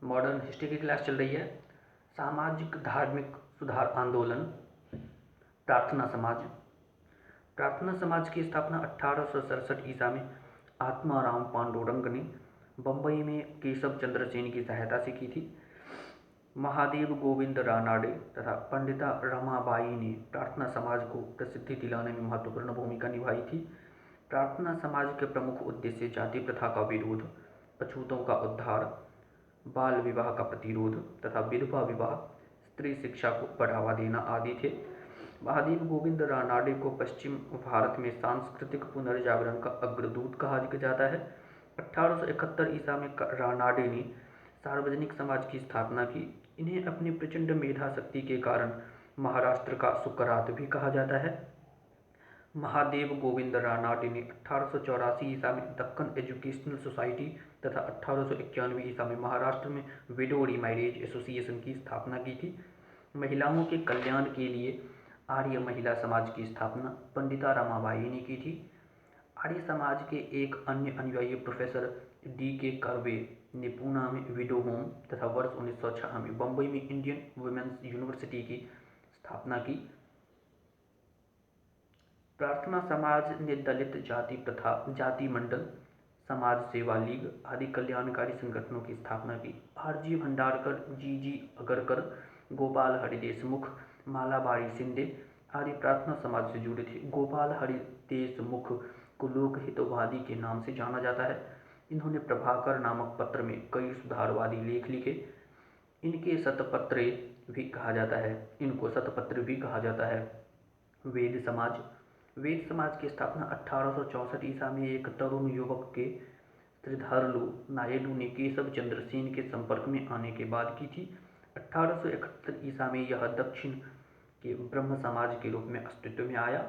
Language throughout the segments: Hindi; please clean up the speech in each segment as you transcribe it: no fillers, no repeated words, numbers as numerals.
मॉडर्न हिस्ट्री की क्लास चल रही है। सामाजिक धार्मिक सुधार आंदोलन। प्रार्थना समाज। प्रार्थना समाज की स्थापना 1867 ईसा में आत्माराम पांडुरंग ने बम्बई में केशव चंद्र सेन की सहायता से की थी। महादेव गोविंद रानाडे तथा पंडिता रमाबाई ने प्रार्थना समाज को प्रसिद्धि दिलाने में महत्वपूर्ण भूमिका निभाई थी। प्रार्थना समाज के प्रमुख उद्देश्य जाति प्रथा का विरोध, अछूतों का उद्धार, बाल विवाह का प्रतिरोध तथा विधवा विवाह, स्त्री शिक्षा को बढ़ावा देना आदि थे। महादेव गोविंद रानाडे को पश्चिम भारत में सांस्कृतिक पुनर्जागरण का अग्रदूत कहा जाता है। 1871 ईसा में रानाडे ने सार्वजनिक समाज की स्थापना की। इन्हें अपनी प्रचंड मेधा शक्ति के कारण महाराष्ट्र का सुकरात भी कहा जाता है। महादेव गोविंद रानाडे ने 1884 ईसा में दक्कन एजुकेशनल सोसाइटी तथा 1891 ईसा में महाराष्ट्र में विडो रीमैरिज एसोसिएशन की स्थापना की थी। महिलाओं के कल्याण के लिए आर्य महिला समाज की स्थापना पंडिता रमाबाई ने की थी। आर्य समाज के एक अन्य अनुयायी प्रोफेसर D.K. कर्वे ने पूना में विडो होम तथा वर्ष 1906 में बम्बई में इंडियन वुमेन्स यूनिवर्सिटी की स्थापना की। प्रार्थना समाज ने दलित जाति प्रथा, जाति मंडल, समाज सेवा लीग आदि कल्याणकारी संगठनों की स्थापना की। R.G. भंडारकर, G.G. अगरकर, गोपाल हरि देशमुख, मालाबारी शिंदे आदि प्रार्थना समाज से जुड़े थे। गोपाल हरि देशमुख को लोकहितवादी के नाम से जाना जाता है। इन्होंने प्रभाकर नामक पत्र में कई सुधारवादी लेख लिखे। इनको शतपत्र भी कहा जाता है। वेद समाज की स्थापना 1864 ईसा में एक तरुण युवक के श्रीधरलू नायडू ने केशव चंद्र सेन के संपर्क में आने के बाद की थी। 1871 ईसा में यह दक्षिण के ब्रह्म समाज के रूप में अस्तित्व में आया।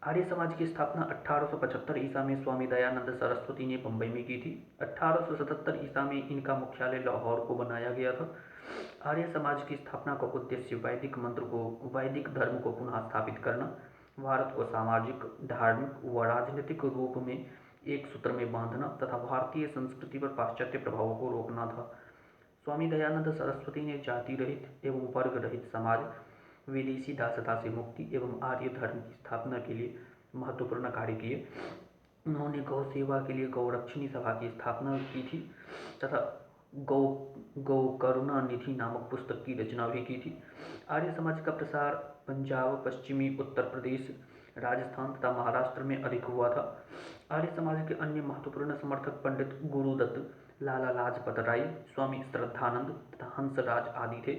आर्य समाज की स्थापना 1875 ईसा में स्वामी दयानंद सरस्वती ने बम्बई में की थी। 1877 ईसा में इनका मुख्यालय लाहौर को बनाया गया था। आर्य समाज की स्थापना का उद्देश्य वैदिक धर्म को पुनः स्थापित करना, भारत को सामाजिक, धार्मिक व राजनीतिक रूप में एक सूत्र में बांधना तथा भारतीय संस्कृति पर पाश्चात्य प्रभावों को रोकना था। स्वामी दयानंद सरस्वती ने जाति रहित एवं वर्ग रहित समाज, विदेशी दासता से मुक्ति एवं आर्य धर्म की स्थापना के लिए महत्वपूर्ण कार्य किए। उन्होंने गौ सेवा के लिए गौरक्षिणी सभा की स्थापना की थी तथा गौ करुणा निधि नामक पुस्तक की रचना भी की थी। आर्य समाज का प्रसार पंजाब, पश्चिमी उत्तर प्रदेश, राजस्थान तथा महाराष्ट्र में अधिक हुआ था। आर्य समाज के अन्य महत्वपूर्ण समर्थक पंडित गुरुदत्त, लाला लाजपत राय, स्वामी श्रद्धानंद तथा हंसराज आदि थे।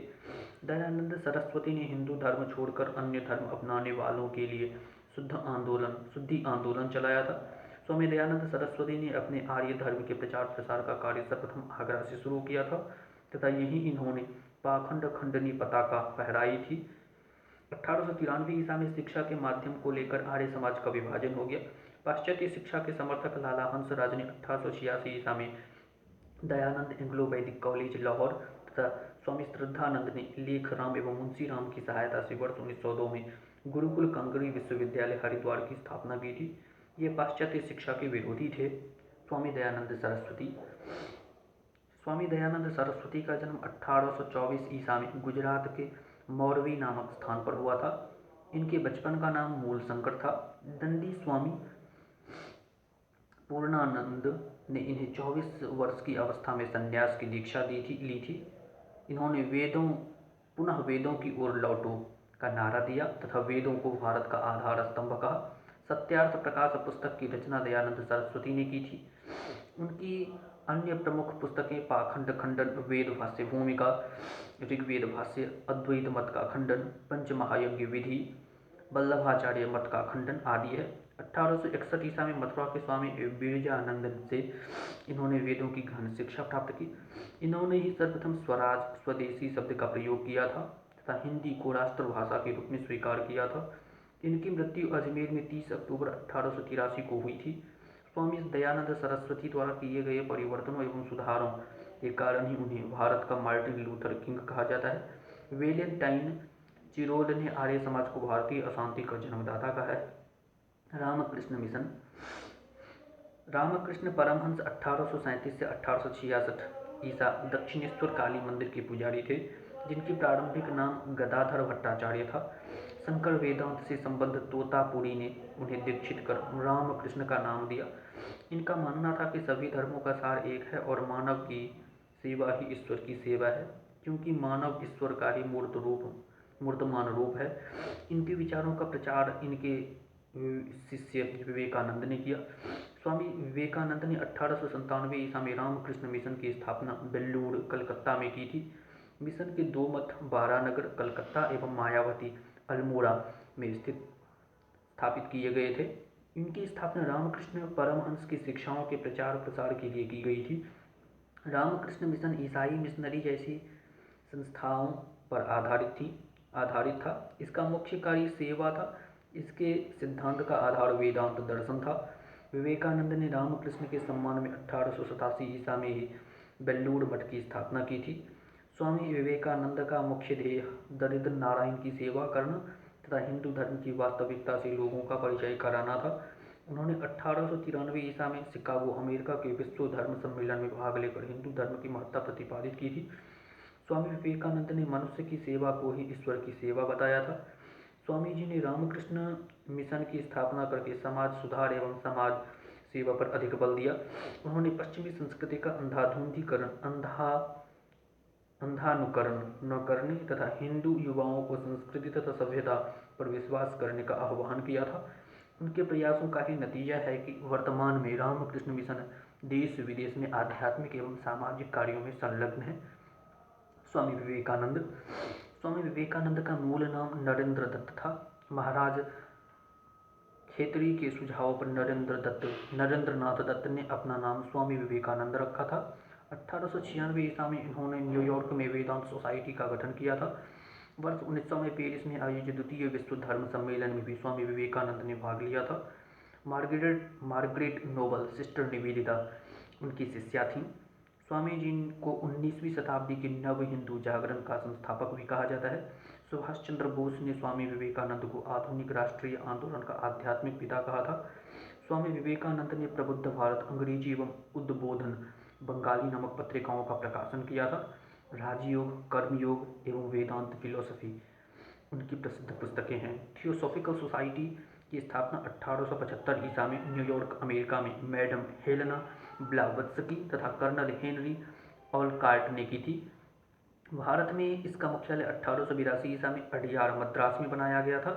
दयानंद सरस्वती ने हिंदू धर्म छोड़कर अन्य धर्म अपनाने वालों के लिए शुद्धि आंदोलन चलाया था। स्वामी दयानंद सरस्वती ने अपने आर्य धर्म के प्रचार प्रसार का कार्य सर्वप्रथम आगरा से शुरू किया था तथा यहीं इन्होंने पाखंड खंडनी पताका फहराई थी। 1893 ईसा में शिक्षा के माध्यम को लेकर आर्य समाज का विभाजन हो गया। पाश्चात्य शिक्षा के समर्थक लाला हंसराज ने 1886 ईसा में दयानंद एंग्लो वैदिक कॉलेज लाहौर तथा स्वामी श्रद्धानंद ने लेखराम एवं मुंशीराम की सहायता से वर्ष 1902 में गुरुकुल कांगड़ी विश्वविद्यालय हरिद्वार की स्थापना की थी। ये पाश्चात्य शिक्षा के विरोधी थे। स्वामी दयानंद सरस्वती का जन्म 1824 ईसा में गुजरात के मौरवी नामक स्थान पर हुआ था। इनके बचपन का नाम मूलशंकर था। दंडी स्वामी पूर्णानंद ने इन्हें 24 वर्ष की अवस्था में संन्यास की दीक्षा ली थी। इन्होंने पुनः वेदों की ओर लौटो का नारा दिया तथा वेदों को भारत का आधार स्तंभ कहा। सत्यार्थ प्रकाश पुस्तक की रचना दयानंद सरस्वती ने की थी। उनकी अन्य प्रमुख पुस्तकें पाखंड खंडन, वेद भाष्य भूमिका, ऋग्वेद भाष्य, अद्वैत मत का खंडन, पंचमहायज्ञ विधि, वल्लभाचार्य मत का खंडन आदि है। 1861 ईसा में मथुरा के स्वामी बिरजानंद से इन्होंने वेदों की गहन शिक्षा प्राप्त की। इन्होंने ही सर्वप्रथम स्वराज, स्वदेशी शब्द का प्रयोग किया था तथा हिंदी को राष्ट्रभाषा के रूप में स्वीकार किया था। इनकी मृत्यु अजमेर में 30 अक्टूबर 1883 को हुई थी। स्वामी दयानंद सरस्वती द्वारा किए गए परिवर्तनों एवं सुधारों के कारण ही उन्हें भारत का मार्टिन लूथर किंग कहा जाता है। वेलेंटाइन चिरोल ने आर्य समाज को भारतीय अशांति का जन्मदाता कहा है। रामकृष्ण मिशन रामकृष्ण परमहंस 1837 से 1866 ईसा दक्षिणेश्वर काली मंदिर के पुजारी थे, जिनकी प्रारंभिक नाम गदाधर भट्टाचार्य था। शंकर वेदांत से संबद्ध तोतापुरी ने उन्हें दीक्षित कर रामकृष्ण का नाम दिया। इनका मानना था कि सभी धर्मों का सार एक है और मानव की सेवा ही ईश्वर की सेवा है, क्योंकि मानव ईश्वर का ही मूर्तमान रूप है। इनके विचारों का प्रचार इनके शिष्य विवेकानंद ने किया। स्वामी विवेकानंद ने 1897 ईसा में रामकृष्ण मिशन की स्थापना बेल्लूर, कलकत्ता में की थी। मिशन के 2 मठ बारानगर, कलकत्ता एवं मायावती, अल्मोड़ा में स्थापित किए गए थे। इनकी स्थापना रामकृष्ण परमहंस की शिक्षाओं के प्रचार प्रसार के लिए की गई थी। रामकृष्ण मिशन ईसाई मिशनरी जैसी संस्थाओं पर आधारित था। इसका मुख्य कार्य सेवा था। इसके सिद्धांत का आधार वेदांत दर्शन था। विवेकानंद ने रामकृष्ण के सम्मान में 1887 ईसा में ही बेल्लूर मठ की स्थापना की थी। स्वामी विवेकानंद का मुख्य ध्येय दरिद्र नारायण की सेवा करना तथा हिंदू धर्म की वास्तविकता से लोगों का परिचय कराना था। उन्होंने 1893 ईसा में शिकागो, अमेरिका के विश्व धर्म सम्मेलन में भाग लेकर हिंदू धर्म की महत्ता प्रतिपादित की थी। स्वामी विवेकानंद ने मनुष्य की सेवा को ही ईश्वर की सेवा बताया था। स्वामी जी ने रामकृष्ण मिशन की स्थापना करके समाज सुधार एवं समाज सेवा पर अधिक बल दिया। उन्होंने पश्चिमी संस्कृति का अंधानुकरण न करने तथा हिंदू युवाओं को संस्कृति तथा सभ्यता पर विश्वास करने का आह्वान किया था। उनके प्रयासों का ही नतीजा है कि वर्तमान में रामकृष्ण मिशन देश विदेश में आध्यात्मिक एवं सामाजिक कार्यों में संलग्न है। स्वामी विवेकानंद का मूल नाम नरेंद्र दत्त था। महाराज खेतड़ी के सुझाव पर नरेंद्रनाथ दत्त ने अपना नाम स्वामी विवेकानंद रखा था। 1896 ईसा में इन्होंने न्यूयॉर्क में वेदांत सोसाइटी का गठन किया था। वर्ष 1900 में पेरिस में आयोजित द्वितीय विश्व धर्म सम्मेलन में भी स्वामी विवेकानंद ने भाग लिया था। मार्गरेट नोबल सिस्टर निवेदिता उनकी शिष्या थीं। स्वामी जी को 19वीं शताब्दी के नव हिंदू जागरण का संस्थापक भी कहा जाता है। सुभाष चंद्र बोस ने स्वामी विवेकानंद को आधुनिक राष्ट्रीय आंदोलन का आध्यात्मिक पिता कहा था। स्वामी विवेकानंद ने प्रबुद्ध भारत, अंग्रेजी एवं उद्बोधन बंगाली नामक पत्रिकाओं का प्रकाशन किया था। राजयोग, कर्मयोग एवं वेदांत फिलोसफी उनकी प्रसिद्ध पुस्तकें हैं। थियोसॉफिकल सोसाइटी की स्थापना 1875 ईसा में न्यूयॉर्क, अमेरिका में मैडम हेलेना ब्लावत्स्की तथा कर्नल हेनरी ऑलकार्ट ने की थी। भारत में इसका मुख्यालय 1882 ईसा में अडियार, मद्रास में बनाया गया था।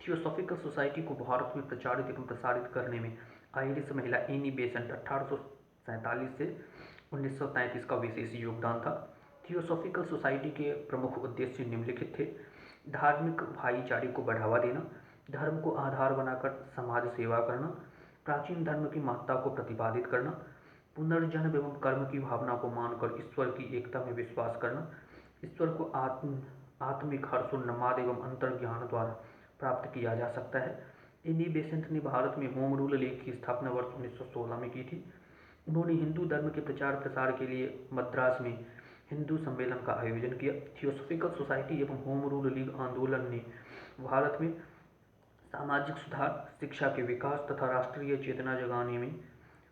थियोसॉफिकल सोसाइटी को भारत में प्रचारित एवं प्रसारित करने में आयरिश महिला एनी बेसेंट 1847 से 1933 का विशेष योगदान था। थियोसॉफिकल सोसाइटी के प्रमुख उद्देश्य निम्नलिखित थे: धार्मिक भाईचारे को बढ़ावा देना, धर्म को आधार बनाकर समाज सेवा करना, प्राचीन धर्म की महत्ता को प्रतिपादित करना, पुनर्जन्म एवं कर्म की भावना को मानकर ईश्वर की एकता में विश्वास करना, ईश्वर को आत्मिक हर्षोन्माद एवं अंतर्ज्ञान द्वारा प्राप्त किया जा सकता है। एनी बेसेंट ने भारत में होम रूल लीग की स्थापना वर्ष 1916 में की थी। उन्होंने हिंदू धर्म के प्रचार प्रसार के लिए मद्रास में हिंदू सम्मेलन का आयोजन किया। थियोसॉफिकल सोसाइटी एवं होम रूल लीग आंदोलन ने भारत में सामाजिक सुधार, शिक्षा के विकास तथा राष्ट्रीय चेतना जगाने में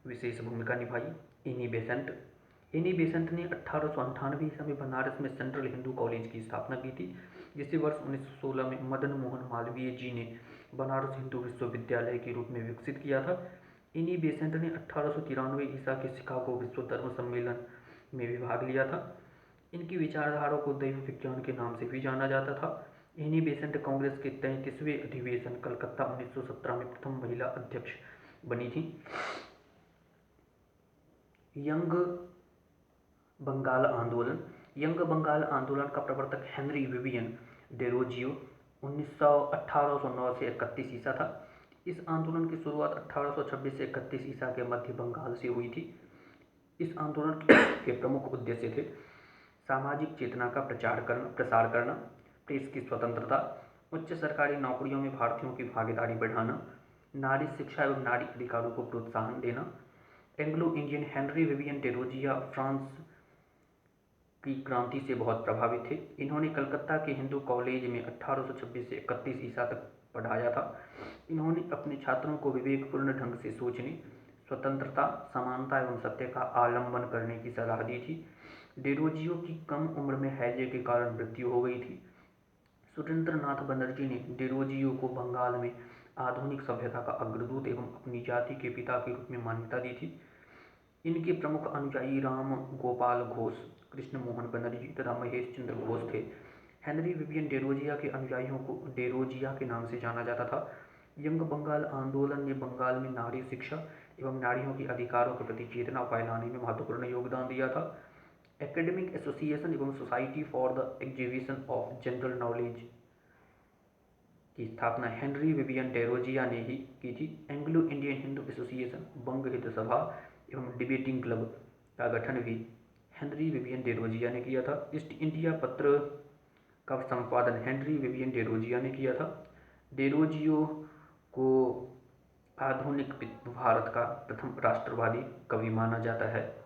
विशेष भूमिका निभाई। एनी बेसेंट ने 1898 ईसा में बनारस में सेंट्रल हिंदू कॉलेज की स्थापना की थी, जिसे वर्ष 1916 में मदन मोहन मालवीय जी ने बनारस हिंदू विश्वविद्यालय के रूप में विकसित किया था। एनी बेसेंट ने 1893 ईसा के शिकागो विश्व धर्म सम्मेलन में भी भाग लिया था। इनकी विचारधारा को दैव विज्ञान के नाम से भी जाना जाता था। एनी बेसेंट कांग्रेस के 33वें अधिवेशन कलकत्ता 1917 में प्रथम महिला अध्यक्ष बनी थी। यंग बंगाल आंदोलन का प्रवर्तक हेनरी विवियन डेरोजियो 1809 से 31 ईसा था। इस आंदोलन की शुरुआत 1826 से 31 ईसा के मध्य बंगाल से हुई थी। इस आंदोलन के प्रमुख उद्देश्य थे: सामाजिक चेतना का प्रसार करना, प्रेस की स्वतंत्रता, उच्च सरकारी नौकरियों में भारतीयों की भागीदारी बढ़ाना, नारी शिक्षा एवं नारी अधिकारों को प्रोत्साहन देना। Anglo Indian Henry Vivian Derozio France की क्रांति से बहुत प्रभावित थे। इन्होंने कलकत्ता के हिंदू कॉलेज में 1826 से 31 ईसा तक पढ़ाया था। इन्होंने अपने छात्रों को विवेकपूर्ण ढंग से सोचने, स्वतंत्रता, समानता एवं सत्य का आलंबन करने की सलाह दी थी। डेरोजियो की कम उम्र में हैजे के कारण मृत्यु हो गई थी। सुरेंद्रनाथ बनर्जी ने डेरोजियो को बंगाल में आधुनिक सभ्यता का अग्रदूत एवं अपनी जाति के पिता के रूप में मान्यता दी थी। इनके प्रमुख अनुयायी राम गोपाल घोष, कृष्ण मोहन बनर्जी तथा महेश चंद्र घोष थे। हेनरी विवियन डेरोजिया के अनुयायियों को डेरोजिया के नाम से जाना जाता था। यंग बंगाल आंदोलन ने बंगाल में नारी शिक्षा एवं नारियों के अधिकारों के प्रति चेतना फैलाने में महत्वपूर्ण योगदान दिया था। एकेडमिक एसोसिएशन एवं society for the exhibition of general knowledge की स्थापना हेनरी विवियन डेरोजिया ने ही की थी। एंग्लो इंडियन हिंदू एसोसिएशन, बंग हित सभा एवं डिबेटिंग क्लब का गठन भी हेनरी विवियन डेरोजिया ने किया था। ईस्ट इंडिया पत्र का संपादन हेनरी विवियन डेरोजिया ने किया था। डेरोजियो को आधुनिक भारत का प्रथम राष्ट्रवादी कवि माना जाता है।